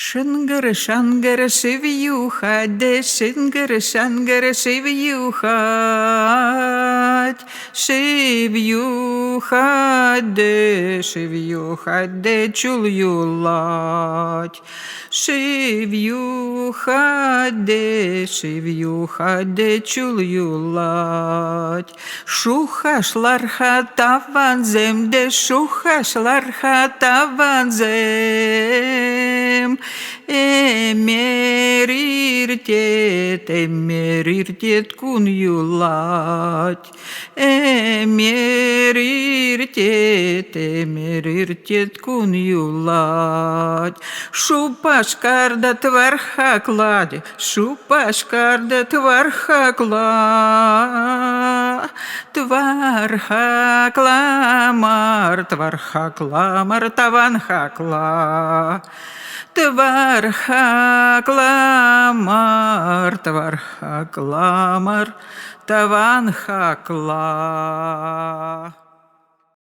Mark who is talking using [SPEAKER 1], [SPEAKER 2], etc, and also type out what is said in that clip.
[SPEAKER 1] Шангара Шангара Шивиюха, Шангара Шангара Шивиюха, Шивиюха, Чулюлать, Шивиюха, Чулюлать, Шуха шларха таванзем, Шуха шларха таванзем. Emerirtet kun julat. Emerirtet kun julat. Šupaškarda tvarhakladi, šupaškarda tvarhakla. Tvarhaklamar tavanhakla. Tvarhaklamar tavanhakla.